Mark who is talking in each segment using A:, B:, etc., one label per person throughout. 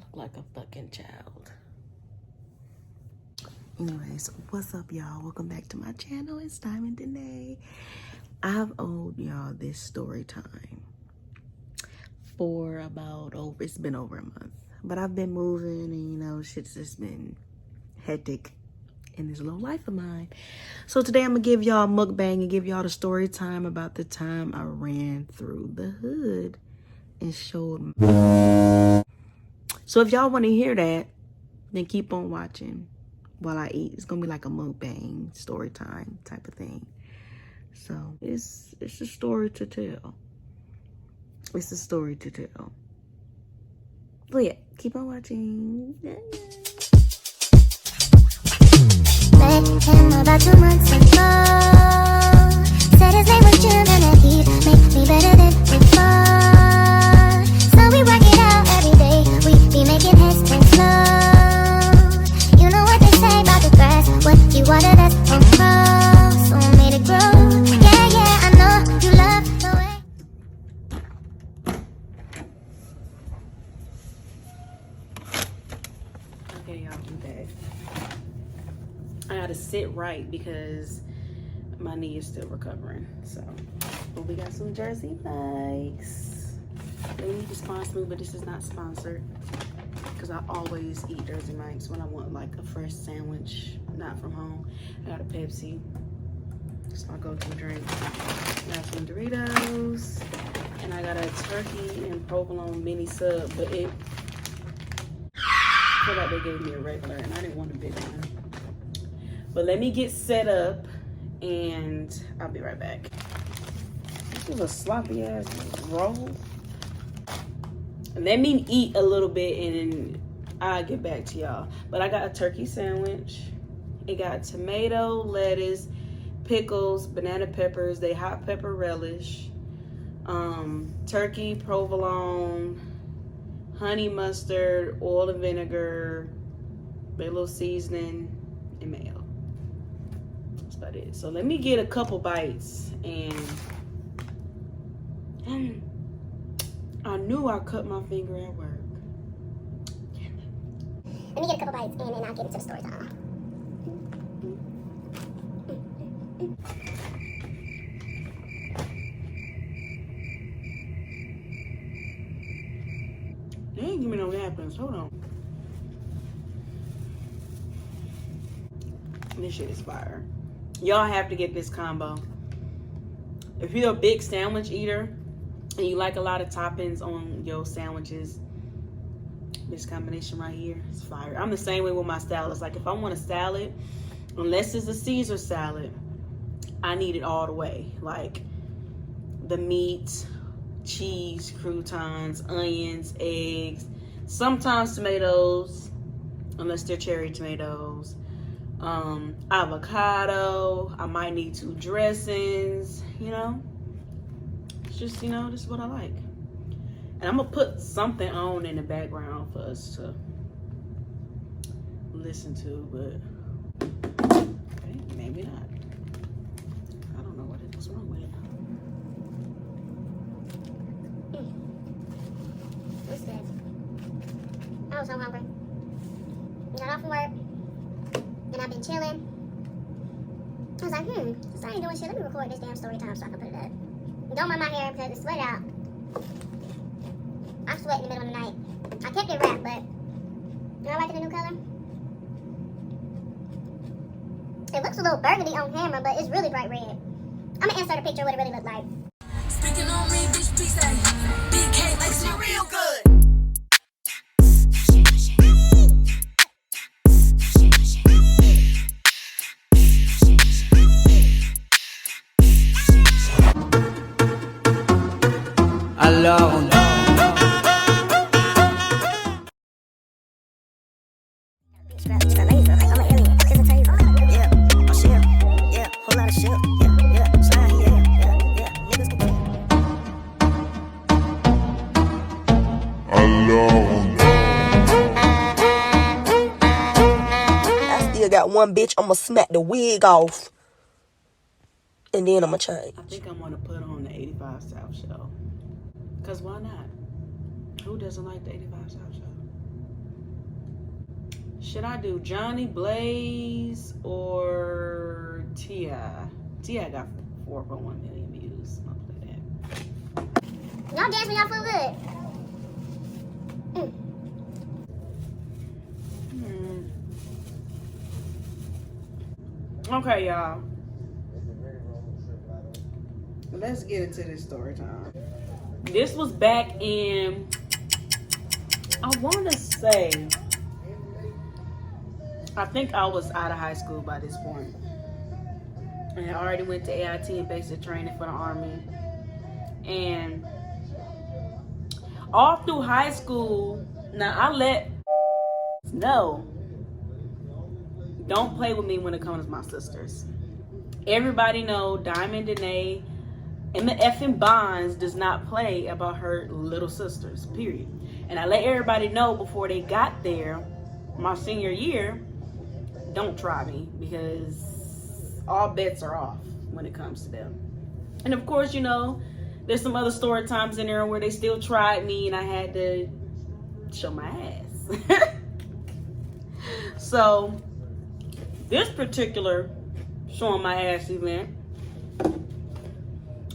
A: talk like a fucking child. Anyways, what's up, y'all? Welcome back to my channel. It's DiamondDena. I've owed y'all this story time for it's been over a month. But I've been moving and, you know, shit's just been hectic in this little life of mine. So today I'm gonna give y'all a mukbang and give y'all the story time about the time I ran through the hood and showed. So if y'all want to hear that, then keep on watching while I eat. It's gonna be like a mukbang story time type of thing. So it's a story to tell. It's a story to tell. But yeah, keep on watching. Yeah.
B: Met him about 2 months ago. Said his name was Jim and that he'd make me better than before. So we work it out every day. We be making heads turn slow. You know what they say about the grass. What you water that's on grow. So I made it grow. Yeah, yeah, I know you love the way.
A: Okay, y'all, I'm back. I gotta sit right because my knee is still recovering. So, but we got some Jersey Mike's. They need to sponsor me, but this is not sponsored because I always eat Jersey Mike's when I want like a fresh sandwich, not from home. I got a Pepsi. It's my go-to drink. I got some Doritos, and I got a turkey and provolone mini sub, but I feel like they gave me a regular, and I didn't want a big one. But let me get set up, and I'll be right back. This was a sloppy ass roll. Let me eat a little bit, and then I'll get back to y'all. But I got a turkey sandwich. It got tomato, lettuce, pickles, banana peppers, they hot pepper relish, turkey, provolone, honey mustard, oil and vinegar, a little seasoning, and mayo. That's about it. So let me get a couple bites, and I knew I cut my finger at work.
B: Let me get a couple bites and then I'll get into the story time.
A: They ain't give me no napkins. Hold on. This shit is fire. Y'all have to get this combo. If you're a big sandwich eater and you like a lot of toppings on your sandwiches, this combination right here is fire. I'm the same way with my salads. Like if I want a salad, unless it's a Caesar salad, I need it all the way. Like the meat, cheese, croutons, onions, eggs, sometimes tomatoes, unless they're cherry tomatoes, avocado. I might need 2 dressings, you know. It's just, you know, this is what I like. And I'm gonna put something on in the background for us to listen to, but okay, maybe not. I don't know what's wrong with it.
B: What's this? I was so hungry. Got off from work, and I've been chilling. I was like, since I ain't doing shit, let me record this damn story time so I can put it up. Don't mind my hair because it's sweat out. I sweat in the middle of the night. I kept it wrapped, but you like the new color? It looks a little burgundy on camera, but it's really bright red. I'm gonna insert a picture of what it really looks like.
C: Speaking on me, bitch, please say Big K makes me real good.
D: Alone. I still got one bitch. I'ma smack the wig off. And then I'ma change.
A: I think I'm gonna put on the 85 South show. Cause why not? Who doesn't like the 85 South show? Should I do Johnny Blaze or T.I.? T.I. got 4.1 million views. I'll play that.
B: Y'all dance when y'all feel good.
A: Okay, y'all. Let's get into this story time. This was back in, I want to say, I think I was out of high school by this point. And I already went to AIT and basic training for the Army. And all through high school, now I let know, don't play with me when it comes to my sisters. Everybody know DiamondDena and the effing Bonds does not play about her little sisters, period. And I let everybody know before they got there, my senior year, don't try me because all bets are off when it comes to them. And of course, you know, there's some other story times in there where they still tried me and I had to show my ass. So this particular showing my ass event,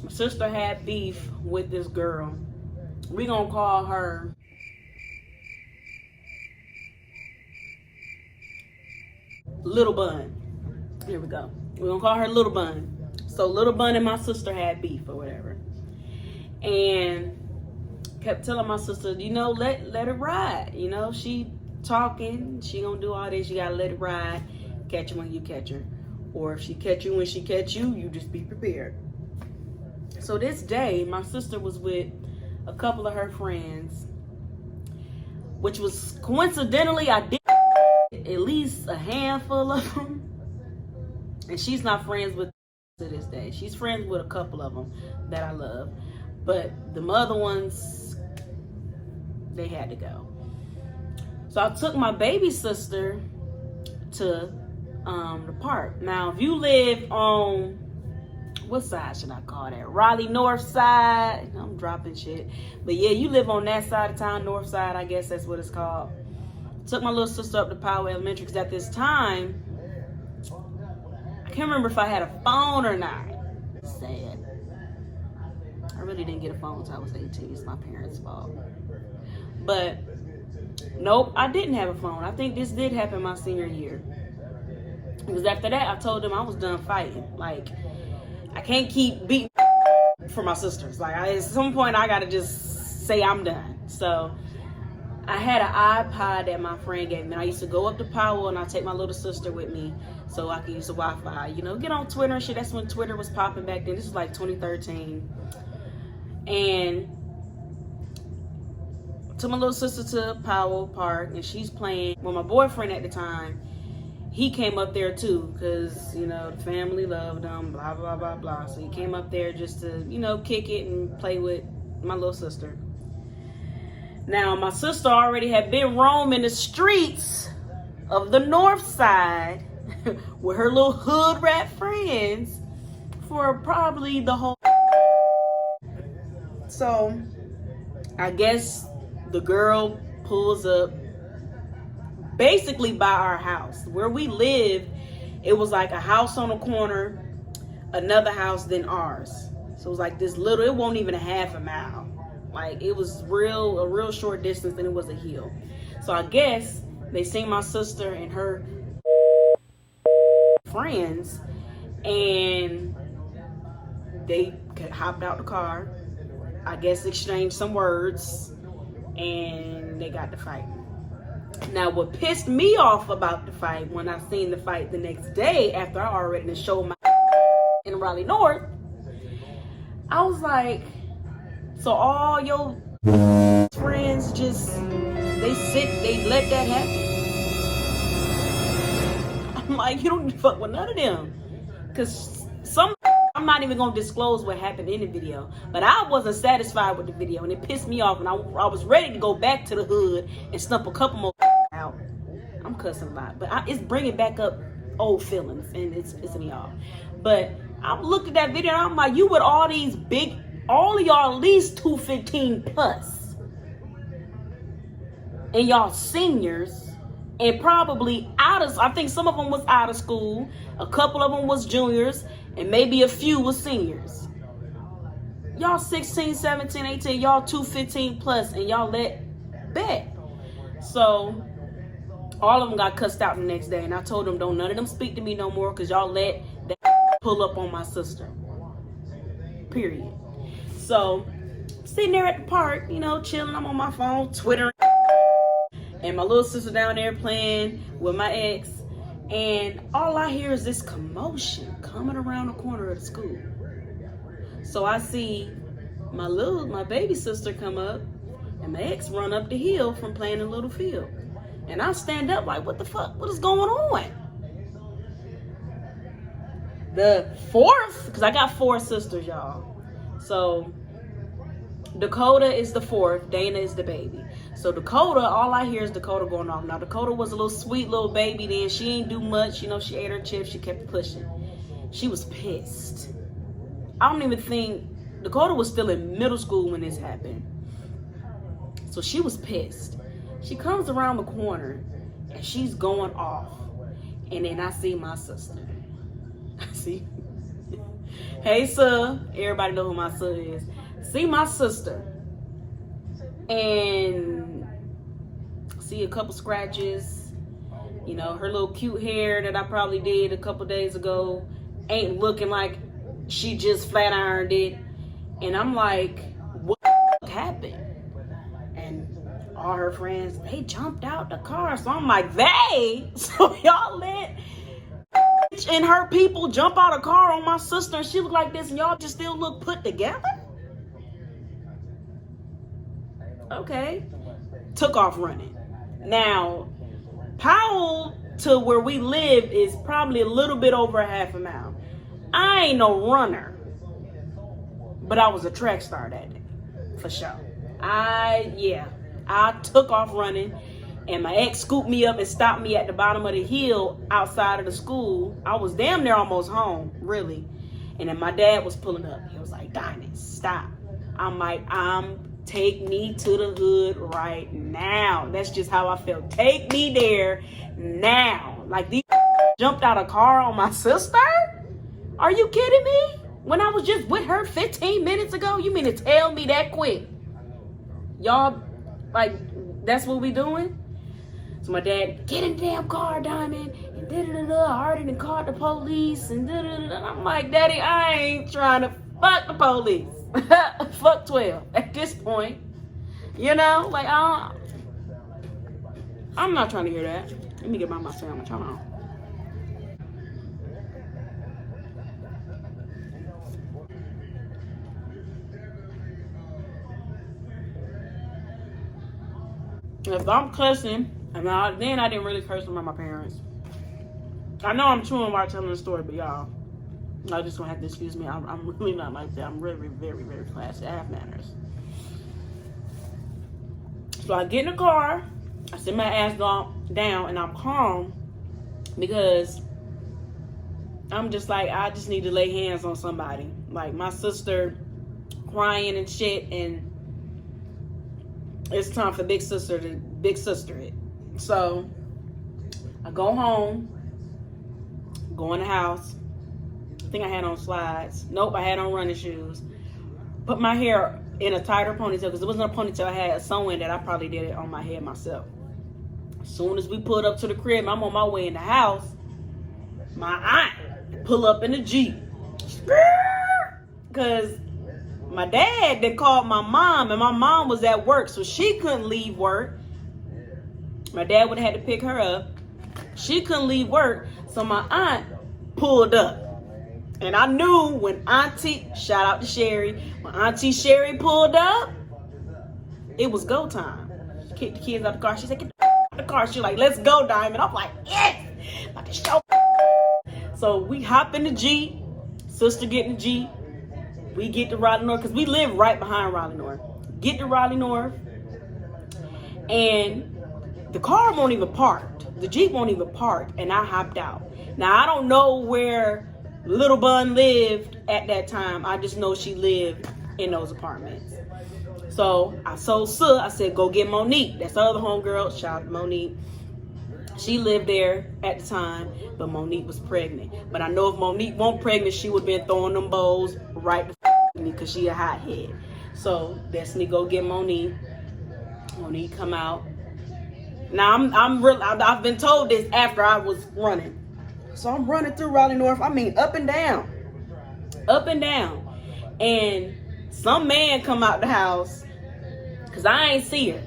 A: my sister had beef with this girl. We gonna call her Little Bun. Here we go. We're gonna call her Little Bun. So Little Bun and my sister had beef or whatever. And kept telling my sister, you know, let it ride. You know, she talking, she gonna do all this, you gotta let it ride. Catch her when you catch her. Or if she catch you when she catch you, you just be prepared. So this day, my sister was with a couple of her friends, which was coincidentally, I did at least a handful of them. And she's not friends with to this day. She's friends with a couple of them that I love. But the other ones, they had to go. So I took my baby sister to the park. Now, if you live on, what side should I call that? Raleigh North Side. I'm dropping shit. But yeah, you live on that side of town, North Side, I guess that's what it's called. Took my little sister up to Powell Elementary because at this time, I can't remember if I had a phone or not. Sad. I really didn't get a phone until I was 18. It's my parents' fault. But nope, I didn't have a phone. I think this did happen my senior year. Because after that, I told them I was done fighting. Like, I can't keep beating for my sisters. Like, at some point, I gotta just say I'm done. So I had an iPod that my friend gave me. And I used to go up to Powell and I'd take my little sister with me so I could use the Wi-Fi. You know, get on Twitter and shit. That's when Twitter was popping back then. This was like 2013. And took my little sister to Powell Park and she's playing. Well, my boyfriend at the time, he came up there too because, you know, the family loved him, blah, blah, blah, blah. So he came up there just to, you know, kick it and play with my little sister. Now, my sister already had been roaming the streets of the North Side with her little hood rat friends for probably the whole. So, I guess the girl pulls up basically by our house. Where we lived, it was like a house on a corner, another house, then ours. So it was like this little, it wasn't even a half a mile. Like, it was a real short distance, and it was a hill. So I guess they seen my sister and her friends, and they hopped out the car, I guess exchanged some words, and they got to fight. Now, what pissed me off about the fight, when I seen the fight the next day after I already showed my in Raleigh North, I was like, so all your friends just, they let that happen? I'm like, you don't fuck with none of them. Because I'm not even going to disclose what happened in the video. But I wasn't satisfied with the video, and it pissed me off. And I was ready to go back to the hood and stump a couple more out. I'm cussing a lot. But it's bringing back up old feelings, and it's pissing me off. But I looked at that video, and I'm like, you with all these big, all of y'all at least 215 plus. And y'all seniors, and probably I think some of them was out of school, a couple of them was juniors, and maybe a few was seniors. Y'all 16, 17, 18, y'all 215 plus, and y'all let bet. So all of them got cussed out the next day, and I told them, don't none of them speak to me no more, because y'all let that pull up on my sister. Period. So sitting there at the park, you know, chilling, I'm on my phone, twittering, and my little sister down there playing with my ex, and all I hear is this commotion coming around the corner of the school. So I see my baby sister come up, and my ex run up the hill from playing in the little field. And I stand up like, what the fuck? What is going on? The fourth, because I got 4 sisters, y'all. So Dakota is the 4th, Dana is the baby. So Dakota, all I hear is Dakota going off. Now Dakota was a little sweet little baby then. She ain't do much, you know, she ate her chips, she kept pushing. She was pissed. I don't even think, Dakota was still in middle school when this happened. So she was pissed. She comes around the corner and she's going off. And then I see my sister. I see, hey sir, everybody know who my son is. See my sister and see a couple scratches. You know, her little cute hair that I probably did a couple days ago ain't looking like she just flat ironed it. And I'm like, what happened? And all her friends, they jumped out the car. So I'm like, they? So y'all let and her people jump out of car on my sister and she look like this and y'all just still look put together? Okay. Took off running. Now, Powell to where we live is probably a little bit over a half a mile. I ain't no runner, but I was a track star that day, for sure. I took off running, and my ex scooped me up and stopped me at the bottom of the hill outside of the school. I was damn near almost home, really. And then my dad was pulling up. He was like, Diamond, stop. I'm like, take me to the hood right now. That's just how I felt. Take me there now. Like, these jumped out of car on my sister? Are you kidding me? When I was just with her 15 minutes ago? You mean to tell me that quick? Y'all, like, that's what we doing? So my dad, get in the damn car, Diamond, and da-da-da-da. I already done called the police, and da-da-da-da. I'm like, Daddy, I ain't trying to fuck the police. Fuck 12 at this point. You know, like, I'm not trying to hear that. Let me get my sandwich. Hold on. If I'm cussing, then I didn't really curse around my parents. I know I'm chewing while telling the story, but y'all, I just gonna have to excuse me. I'm really not like that. I'm really, very, very classy. I have manners. So I get in the car, I sit my ass down, and I'm calm because I'm just like, I just need to lay hands on somebody. Like, my sister crying and shit, and it's time for big sister it. So I go home, go in the house. I think I had on slides. Nope, I had on running shoes. Put my hair in a tighter ponytail, because it wasn't a ponytail. I had sewing that I probably did it on my head myself. As soon as we pulled up to the crib, I'm on my way in the house. My aunt pull up in the Jeep. Because my dad then called my mom, and my mom was at work, so she couldn't leave work. My dad would have had to pick her up. She couldn't leave work, so my aunt pulled up. And I knew when Auntie, shout out to Sherry, when Auntie Sherry pulled up, it was go time. She kicked the kids out the car. She said, get the out the car. She like, let's go, Diamond. I'm like, yes, about to show. So we hop in the Jeep. Sister get in the Jeep. We get to Raleigh North, because we live right behind Raleigh North. Get to Raleigh North, and the car won't even park. The Jeep won't even park, and I hopped out. Now, I don't know where Little Bun lived at that time. I just know she lived in those apartments. So I told Sue, I said, go get Monique. That's the other homegirl. Shout out to Monique. She lived there at the time, but Monique was pregnant. But I know if Monique wasn't pregnant, she would have been throwing them bowls right to me because she a hothead. So Destiny go get Monique. Monique come out. Now I've been told this after I was running. So I'm running through Raleigh North. I mean up and down. Up and down. And some man come out the house. Cause I ain't see her.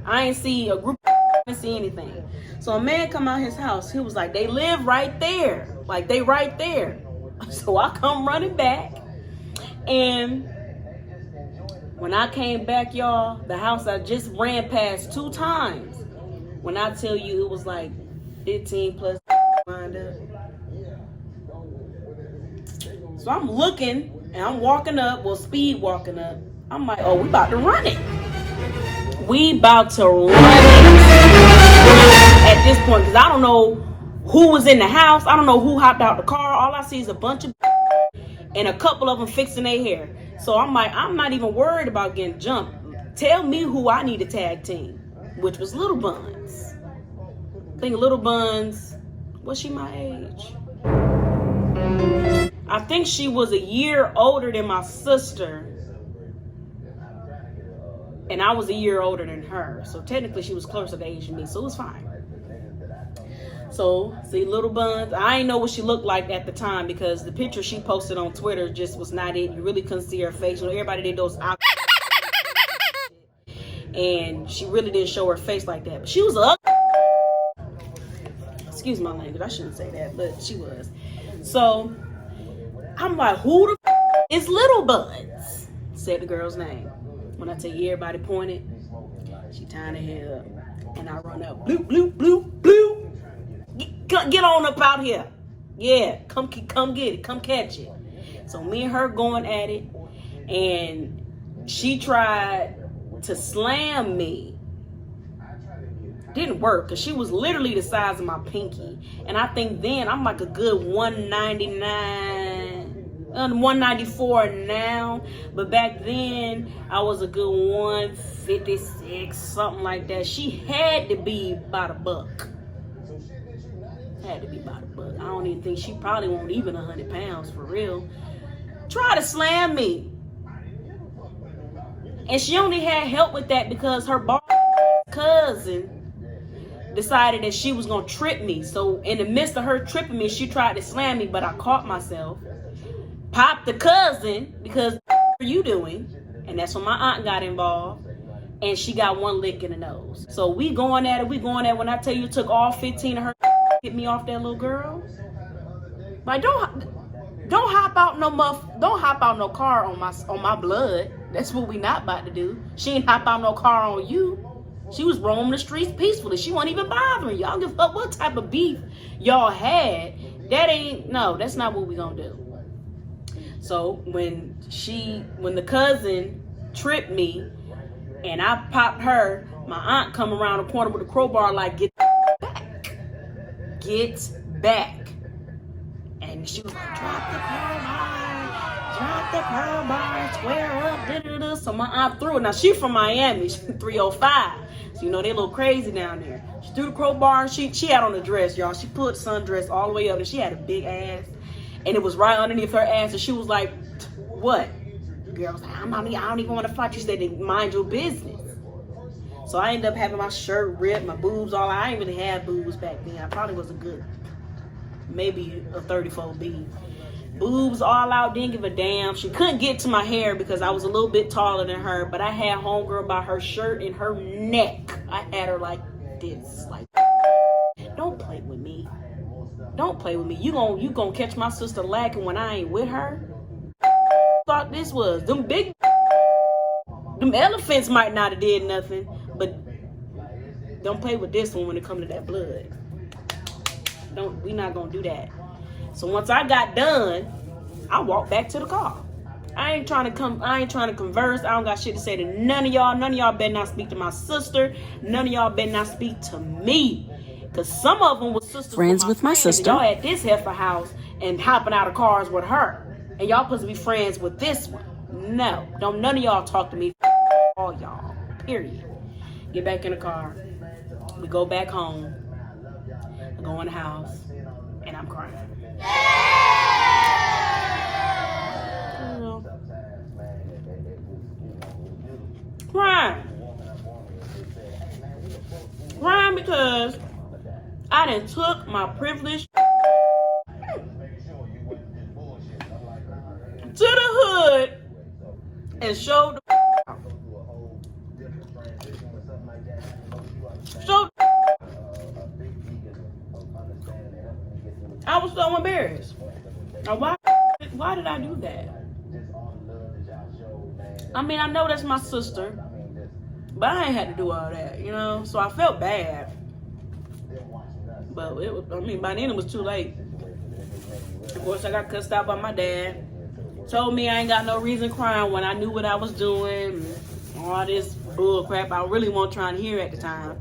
A: I ain't see a group of I didn't see anything. So a man come out his house. He was like, they live right there. Like they right there. So I come running back. And when I came back, y'all, the house I just ran past 2 times. When I tell you it was like 15 plus lined up. So I'm looking and I'm walking up, well, speed walking up. I'm like, oh, we about to run it. We about to run it at this point because I don't know who was in the house. I don't know who hopped out the car. All I see is a bunch of and a couple of them fixing their hair. So I'm like, I'm not even worried about getting jumped. Tell me who I need to tag team, which was Little Buns. I think Little Buns, was she my age? I think she was a year older than my sister. And I was a year older than her. So technically she was closer to age than me. So it was fine. So, see, Little Buns. I didn't know what she looked like at the time because the picture she posted on Twitter just was not it. You really couldn't see her face. You know, everybody did those and she really didn't show her face like that. But she was ugly. Excuse my language. I shouldn't say that, but she was. So, I'm like, who the is Little Buns? Said the girl's name. When I tell you everybody pointed, she tying her hair up. And I run up, bloop, bloop, bloop, bloop. Get on up out here. Yeah, come get it. Come catch it. So me and her going at it. And she tried to slam me. Didn't work because she was literally the size of my pinky. And I think then I'm like a good 194 now. But back then I was a good 156, something like that. She had to be about a buck. Had to be about a buck. I don't even think she probably won't even 100 pounds for real. Try to slam me. And she only had help with that because her cousin decided that she was going to trip me. So in the midst of her tripping me, she tried to slam me, but I caught myself. Popped the cousin because what are you doing? And that's when my aunt got involved. And she got one lick in the nose. So we going at it. When I tell you it took all 15 of her hit me off that little girl. Like don't hop out no car on my blood. That's what we not about to do. She ain't hop out no car on you. She was roaming the streets peacefully. She wasn't even bothering y'all. Give a fuck what type of beef y'all had. That's not what we gonna do. So when the cousin tripped me and I popped her, my aunt come around the corner with a crowbar like, get back. Get back. And she was like, drop the crowbar, square up, da-da-da. So my aunt threw it. Now she from Miami, she's 305. So you know they a little crazy down there. She threw the crowbar and she had on a dress, y'all. She put sundress all the way up and she had a big ass. And it was right underneath her ass. And she was like, what? The girl was like, I don't even want to fight. She said, mind your business. So I ended up having my shirt ripped, my boobs all out. I didn't really have boobs back then. I probably was a good, maybe a 34B. Boobs all out, didn't give a damn. She couldn't get to my hair because I was a little bit taller than her. But I had homegirl by her shirt and her neck. I had her like this. Like, don't play with me. Don't play with me. You gonna catch my sister lacking when I ain't with her? Thought this was them elephants might not have did nothing, but don't play with this one when it come to that blood. We not gonna do that. So once I got done, I walked back to the car. I ain't trying to converse. I don't got shit to say to none of y'all. None of y'all better not speak to my sister. None of y'all better not speak to me. Because some of them were sisters
E: friends with my sister.
A: Y'all at this heifer house and hopping out of cars with her. And y'all supposed to be friends with this one. No. Don't none of y'all talk to me. All y'all. Period. Get back in the car. We go back home. I go in the house and I'm crying. Crying because I done took my privilege to the hood and showed the I was so embarrassed. Now, why did I do that? I mean, I know that's my sister, but I ain't had to do all that, you know? So I felt bad. But it was, I mean, by then it was too late. Of course, I got cussed out by my dad. Told me I ain't got no reason crying when I knew what I was doing. And all this bull crap I really wasn't trying to hear at the time.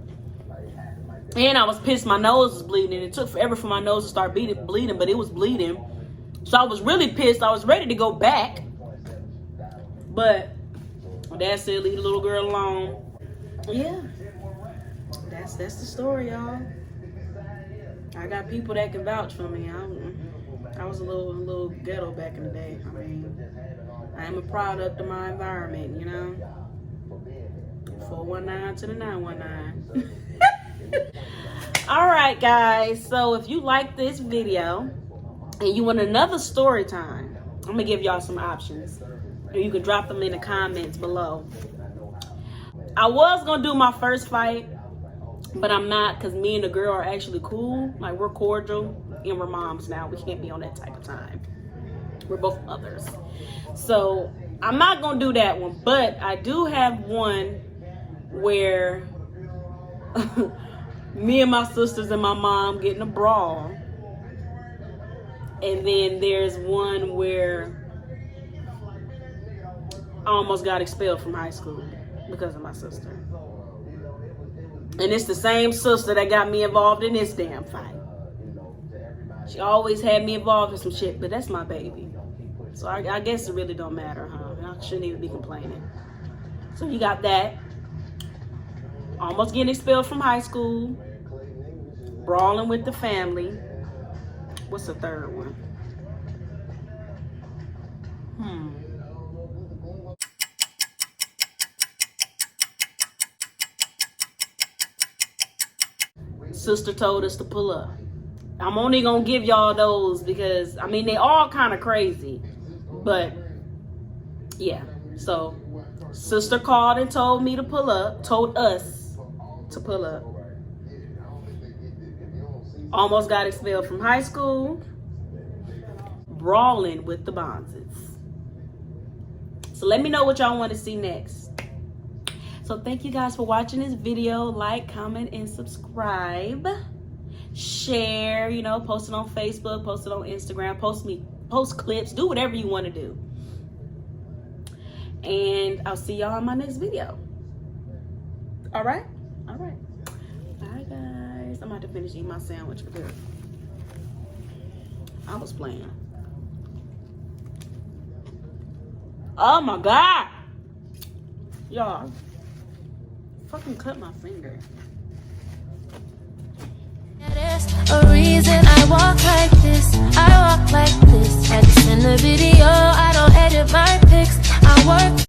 A: And I was pissed my nose was bleeding. It took forever for my nose to start bleeding, but it was bleeding. So I was really pissed. I was ready to go back. But my dad said, leave the little girl alone. Yeah. That's the story, y'all. I got people that can vouch for me. I was a little ghetto back in the day. I mean, I am a product of my environment, you know? 419 to the 919. Alright guys, so if you like this video and you want another story time, I'm gonna give y'all some options. You can drop them in the comments below. I was gonna do my first fight, but I'm not, because me and the girl are actually cool. Like, we're cordial and we're moms now. We can't be on that type of time. We're both mothers. So I'm not gonna do that one, but I do have one where me and my sisters and my mom get in a brawl. And then there's one where I almost got expelled from high school because of my sister. And it's the same sister that got me involved in this damn fight. She always had me involved in some shit, but that's my baby. So I guess it really don't matter, huh? I shouldn't even be complaining. So you got that. Almost getting expelled from high school. Brawling with the family. What's the third one? Sister told us to pull up. I'm only gonna give y'all those because, I mean, they all kind of crazy. But, yeah. So, sister called and told me to pull up. Told us to pull up. Almost got expelled from high school. Brawling with the Bonzes. So let me know what y'all want to see next. So thank you guys for watching this video. Like, comment, and subscribe. Share, you know, post it on Facebook, post it on Instagram, post clips, do whatever you want to do. And I'll see y'all in my next video. All right? All right. Bye, guys. I'm about to finish eating my sandwich because I was playing. Oh my God. Y'all, fucking cut my finger.
C: There's a reason I walk like this. I walk like this. Had to send a video. I don't edit my pics. I work.